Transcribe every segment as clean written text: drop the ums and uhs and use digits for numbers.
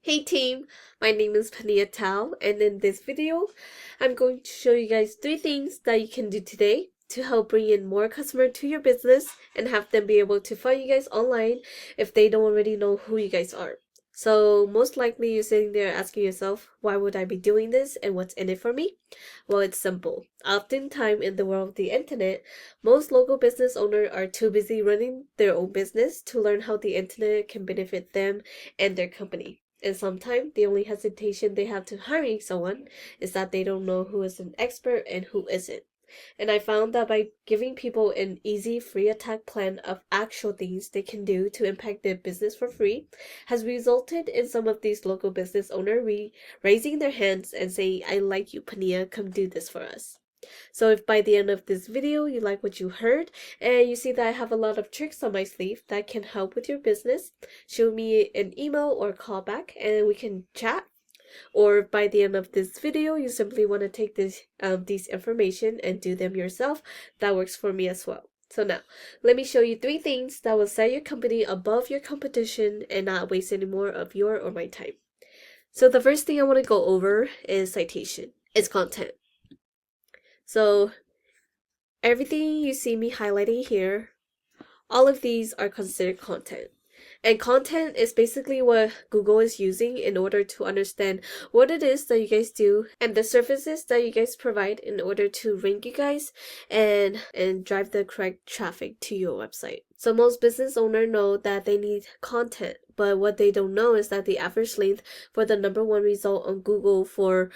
Hey team, my name is Panyia, and in this video, I'm going to show you guys 3 things that you can do today to help bring in more customers to your business and have them be able to find you guys online if they don't already know who you guys are. So most likely you're sitting there asking yourself, why would I be doing this and what's in it for me? Well, it's simple. Oftentimes in the world of the internet, most local business owners are too busy running their own business to learn how the internet can benefit them and their company. And sometimes the only hesitation they have to hiring someone is that they don't know who is an expert and who isn't. And I found that by giving people an easy free attack plan of actual things they can do to impact their business for free has resulted in some of these local business owners raising their hands and saying, I like you, Panyia, come do this for us. So if by the end of this video you like what you heard and you see that I have a lot of tricks on my sleeve that can help with your business, shoot me an email or call back and we can chat. Or if by the end of this video you simply want to take these information and do them yourself, that works for me as well. So now, let me show you 3 things that will set your company above your competition and not waste any more of your or my time. So the first thing I want to go over is citation. It's content. So everything you see me highlighting here, all of these are considered content. And content is basically what Google is using in order to understand what it is that you guys do and the services that you guys provide in order to rank you guys and drive the correct traffic to your website. So most business owners know that they need content, but what they don't know is that the average length for the #1 result on Google for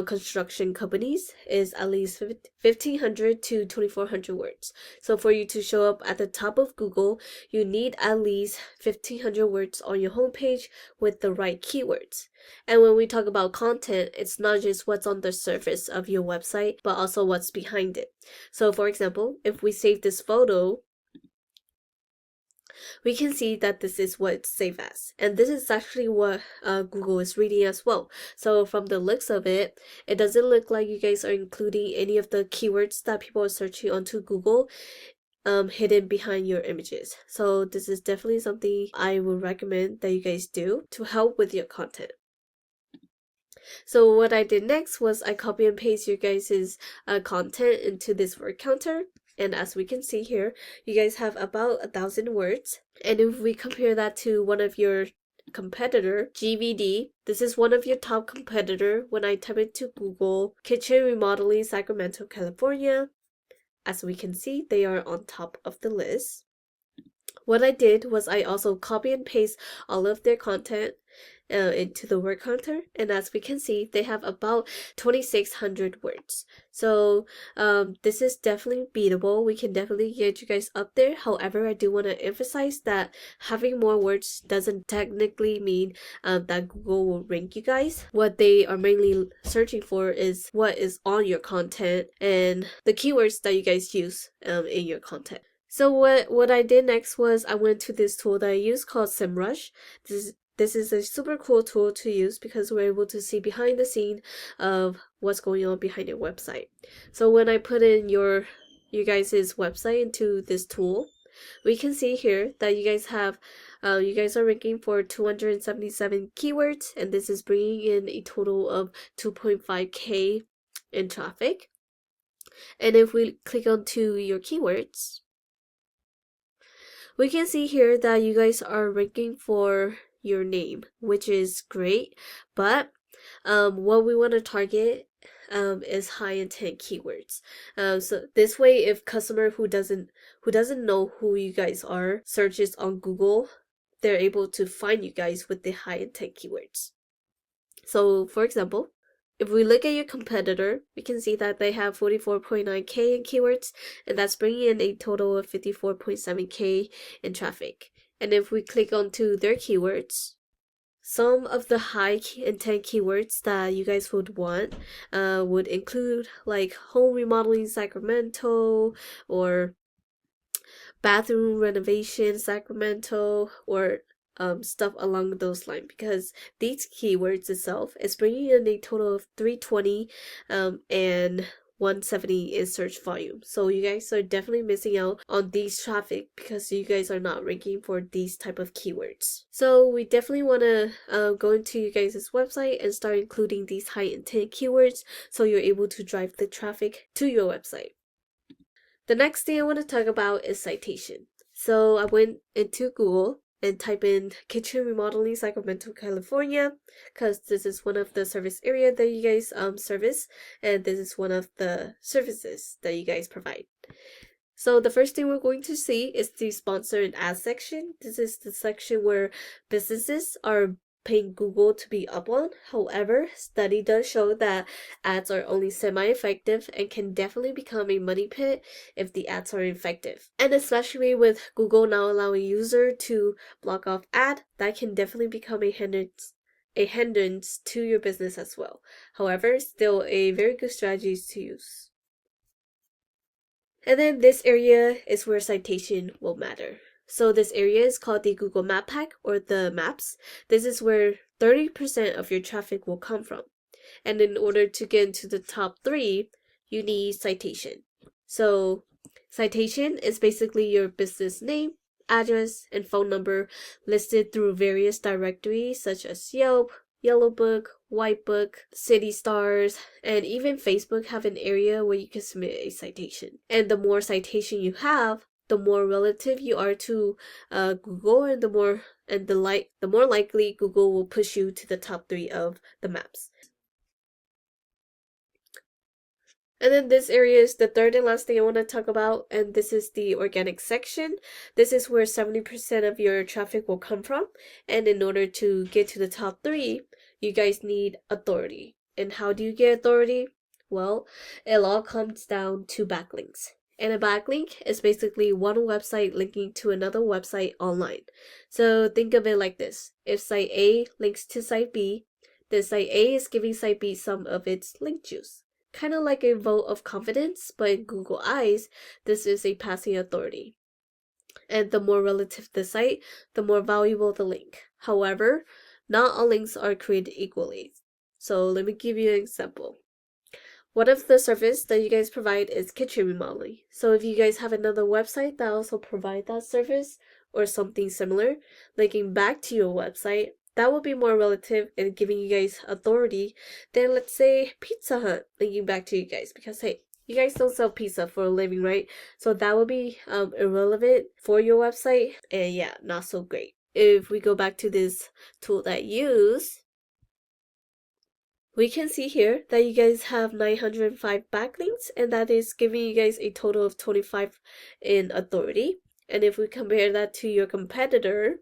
construction companies is at least 1,500 to 2,400 words. So for you to show up at the top of Google, you need at least 1,500 words on your homepage with the right keywords. And when we talk about content, it's not just what's on the surface of your website, but also what's behind it. So for example, if we save this photo, we can see that this is what it's saved as. And this is actually what Google is reading as well. So from the looks of it, it doesn't look like you guys are including any of the keywords that people are searching onto Google hidden behind your images. So this is definitely something I would recommend that you guys do to help with your content. So what I did next was I copy and paste your guys' content into this word counter. And as we can see here, you guys have about 1,000 words. And if we compare that to one of your competitor, GVD, this is one of your top competitor. When I type into Google, kitchen remodeling, Sacramento, California, as we can see, they are on top of the list. What I did was I also copy and paste all of their content into the word counter, and as we can see, they have about 2,600 words. So this is definitely beatable. We can definitely get you guys up there. However, I do want to emphasize that having more words doesn't technically mean that Google will rank you guys. What they are mainly searching for is what is on your content and the keywords that you guys use in your content. So what I did next was I went to this tool that I use called SEMrush. This is a super cool tool to use because we're able to see behind the scene of what's going on behind your website. So when I put in your guys' website into this tool, we can see here that you guys have you guys are ranking for 277 keywords, and this is bringing in a total of 2.5K in traffic. And if we click onto your keywords, we can see here that you guys are ranking for your name, which is great, but what we want to target is high intent keywords. So this way, if customer who doesn't know who you guys are searches on Google, they're able to find you guys with the high intent keywords. So for example, if we look at your competitor, we can see that they have 44.9K in keywords, and that's bringing in a total of 54.7K in traffic. And if we click onto their keywords, some of the high intent keywords that you guys would want would include like home remodeling Sacramento, or bathroom renovation Sacramento, or stuff along those lines, because these keywords itself is bringing in a total of 320 and 170 is search volume. So you guys are definitely missing out on these traffic because you guys are not ranking for these type of keywords. So we definitely want to go into you guys' website and start including these high intent keywords so you're able to drive the traffic to your website. The next thing I want to talk about is citation. So I went into Google and type in kitchen remodeling Sacramento, California, because this is one of the service area that you guys service, and this is one of the services that you guys provide. So the first thing we're going to see is the sponsor and ad section. This is the section where businesses are paying Google to be up on. However, study does show that ads are only semi-effective and can definitely become a money pit if the ads are effective. And especially with Google now allowing user to block off ad, that can definitely become a hindrance to your business as well. However, still a very good strategy to use. And then this area is where citation will matter. So this area is called the Google Map Pack or the maps. This is where 30% of your traffic will come from. And in order to get into the top 3, you need citation. So citation is basically your business name, address, and phone number listed through various directories such as Yelp, Yellow Book, White Book, City Stars, and even Facebook have an area where you can submit a citation. And the more citation you have, the more relative you are to Google, and the more likely Google will push you to the top 3 of the maps. And then this area is the third and last thing I want to talk about, and this is the organic section. This is where 70% of your traffic will come from, and in order to get to the top 3, you guys need authority. And how do you get authority? Well, it all comes down to backlinks. And a backlink is basically one website linking to another website online. So think of it like this. If site A links to site B, then site A is giving site B some of its link juice. Kind of like a vote of confidence, but in Google eyes, this is a passing authority. And the more relative the site, the more valuable the link. However, not all links are created equally. So let me give you an example. One of the service that you guys provide is kitchen remodeling. So if you guys have another website that also provide that service or something similar, linking back to your website, that will be more relative and giving you guys authority than, let's say, Pizza Hut linking back to you guys, because hey, you guys don't sell pizza for a living, right? So that will be irrelevant for your website, and yeah, not so great. If we go back to this tool that I use, we can see here that you guys have 905 backlinks, and that is giving you guys a total of 25 in authority. And if we compare that to your competitor,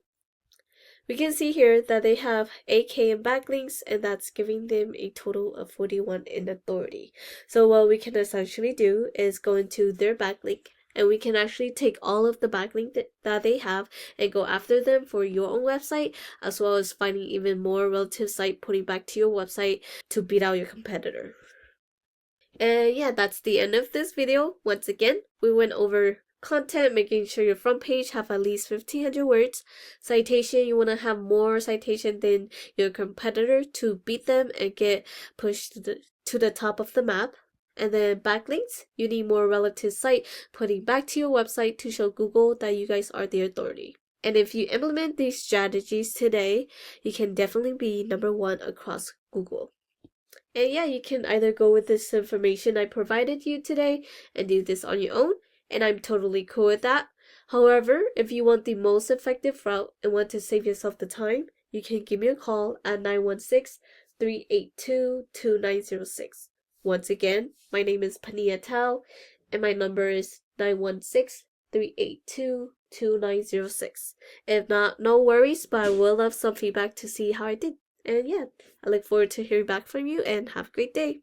we can see here that they have 8K in backlinks, and that's giving them a total of 41 in authority. So what we can essentially do is go into their backlink, and we can actually take all of the backlink that they have and go after them for your own website, as well as finding even more relative site putting back to your website to beat out your competitor. And yeah, that's the end of this video. Once again, we went over content, making sure your front page have at least 1,500 words. Citation, you want to have more citation than your competitor to beat them and get pushed to the top of the map. And then backlinks, you need more relative site putting back to your website to show Google that you guys are the authority. And if you implement these strategies today, you can definitely be #1 across Google. And yeah, you can either go with this information I provided you today and do this on your own, and I'm totally cool with that. However, if you want the most effective route and want to save yourself the time, you can give me a call at 916-382-2906. Once again, my name is Panyia, and my number is 916-382-2906. If not, no worries, but I will love some feedback to see how I did. And yeah, I look forward to hearing back from you, and have a great day.